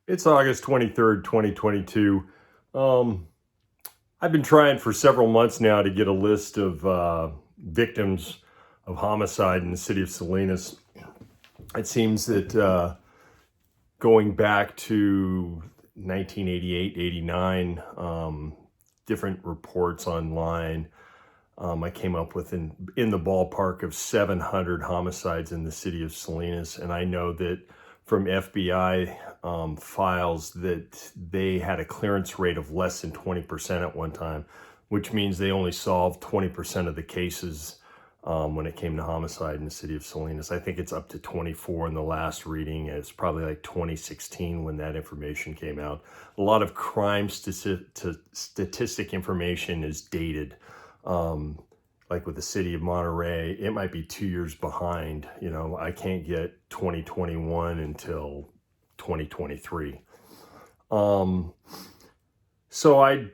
It's August 23rd, 2022. Um, I've been trying for several months now to get a list of victims of homicide in the city of Salinas. It seems that going back to 1988, 89, different reports online, I came up with in the ballpark of 700 homicides in the city of Salinas. And I know that from FBI files that they had a clearance rate of less than 20% at one time, which means they only solved 20% of the cases when it came to homicide in the city of Salinas. I think it's up to 24 in the last reading. It's probably like 2016 when that information came out. A lot of crime statistic information is dated. Like with the city of Monterey, it might be 2 years behind. You know, I can't get 2021 until 2023. So I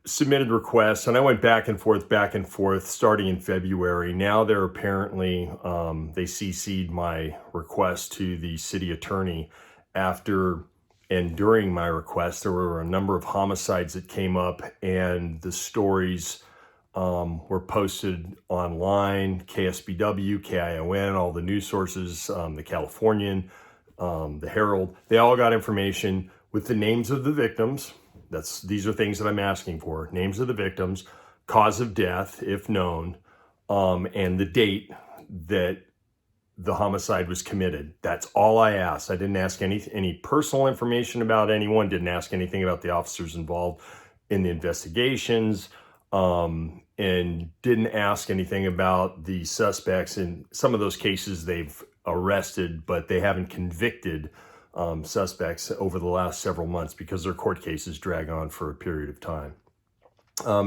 submitted requests and I went back and forth starting in February. Now they're apparently, they CC'd my request to the city attorney after and during my request. There were a number of homicides that came up and the stories were posted online, KSBW, KION, all the news sources, the Californian, the Herald. They all got information with the names of the victims. These are things that I'm asking for. Names of the victims, cause of death, if known, and the date that the homicide was committed. That's all I asked. I didn't ask any personal information about anyone, didn't ask anything about the officers involved in the investigations, and didn't ask anything about the suspects. In some of those cases, they've arrested, but they haven't convicted suspects over the last several months because their court cases drag on for a period of time.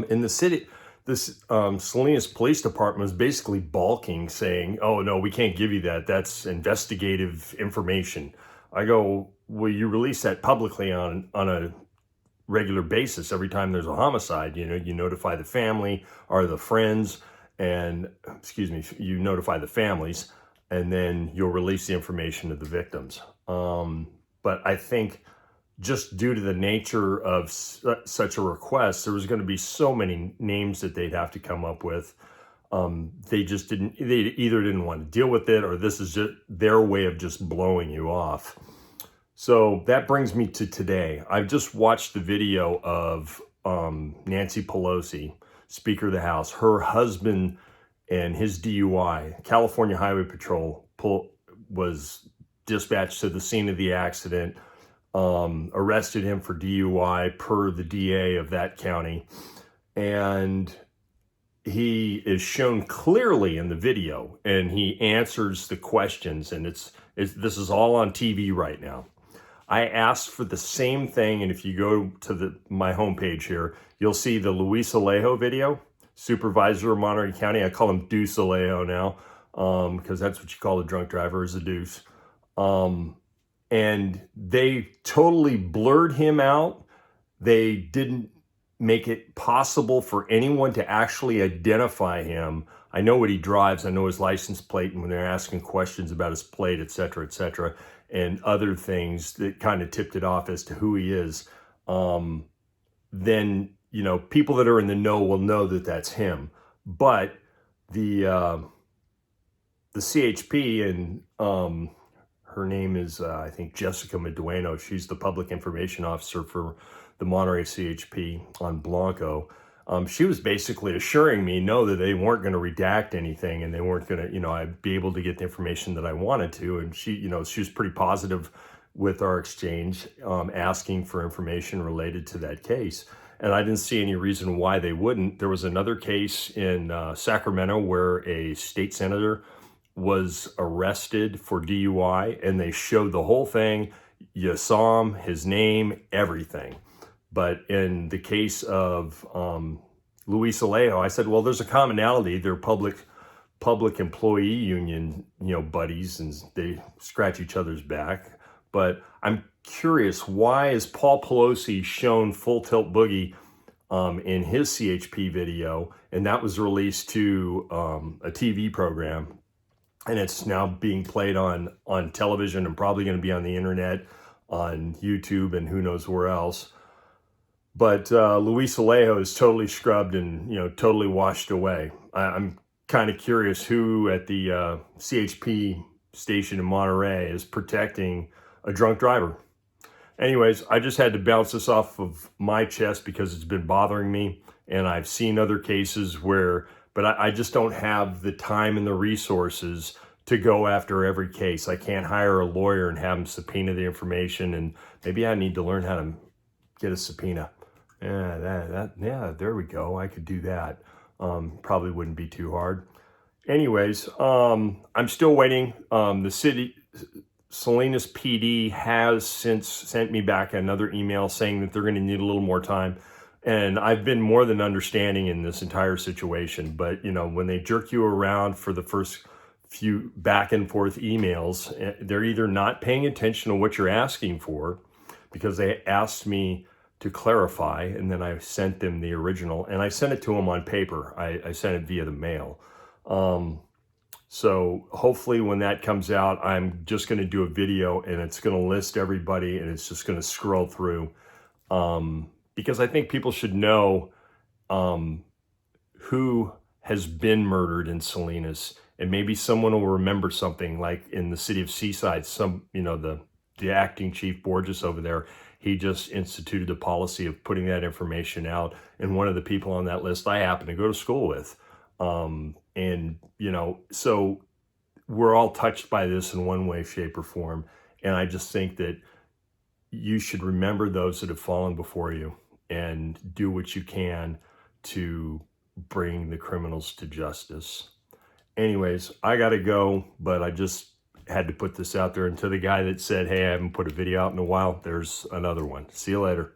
In the city, this Salinas Police Department was basically balking, saying, "Oh no, we can't give you that. That's investigative information." I go, "Well, you release that publicly on a regular basis every time there's a homicide. You know, you notify the family or the friends, and you notify the families, and then you'll release the information to the victims." But I think just due to the nature of such a request, there was going to be so many names that they'd have to come up with. They either didn't want to deal with it, or this is just their way of just blowing you off. So that brings me to today. I've just watched the video of Nancy Pelosi, Speaker of the House, her husband and his DUI. California Highway Patrol was dispatched to the scene of the accident, arrested him for DUI per the DA of that county. And he is shown clearly in the video and he answers the questions, and this is all on TV right now. I asked for the same thing, and if you go to my homepage here, you'll see the Luis Alejo video, supervisor of Monterey County. I call him Deuce Alejo now, because that's what you call a drunk driver, is a deuce. And they totally blurred him out. They didn't make it possible for anyone to actually identify him. I know what he drives. I know his license plate, and when they're asking questions about his plate, et cetera, and other things that kind of tipped it off as to who he is, then, you know, people that are in the know will know that that's him. But the CHP, and her name is, I think, Jessica Medueno. She's the public information officer for the Monterey CHP on Blanco. She was basically assuring me, no, that they weren't going to redact anything, and they weren't going to, I'd be able to get the information that I wanted to. And she was pretty positive with our exchange, asking for information related to that case. And I didn't see any reason why they wouldn't. There was another case in Sacramento where a state senator was arrested for DUI, and they showed the whole thing. You saw him, his name, everything. But in the case of Luis Alejo, I said, well, there's a commonality. They're public employee union, buddies, and they scratch each other's back. But I'm curious, why is Paul Pelosi shown full tilt boogie in his CHP video, and that was released to a TV program, and it's now being played on television and probably going to be on the internet on YouTube and who knows where else. But Luis Alejo is totally scrubbed and, totally washed away. I'm kind of curious who at the CHP station in Monterey is protecting a drunk driver. Anyways, I just had to bounce this off of my chest because it's been bothering me, and I've seen other cases where, but I just don't have the time and the resources to go after every case. I can't hire a lawyer and have him subpoena the information, and maybe I need to learn how to get a subpoena. Yeah, there we go. I could do that. Probably wouldn't be too hard. Anyways, I'm still waiting. The city, Salinas PD has since sent me back another email saying that they're going to need a little more time. And I've been more than understanding in this entire situation. But, when they jerk you around for the first few back and forth emails, they're either not paying attention to what you're asking for, because they asked me to clarify, and then I sent them the original, and I sent it to them on paper. I sent it via the mail. So hopefully when that comes out, I'm just going to do a video, and it's going to list everybody, and it's just going to scroll through, because I think people should know who has been murdered in Salinas, and maybe someone will remember something like in the city of Seaside, the acting chief Borges over there, he just instituted a policy of putting that information out. And one of the people on that list I happen to go to school with. So we're all touched by this in one way, shape, or form. And I just think that you should remember those that have fallen before you and do what you can to bring the criminals to justice. Anyways, I got to go, but I just had to put this out there. And to the guy that said, hey, I haven't put a video out in a while, there's another one. See you later.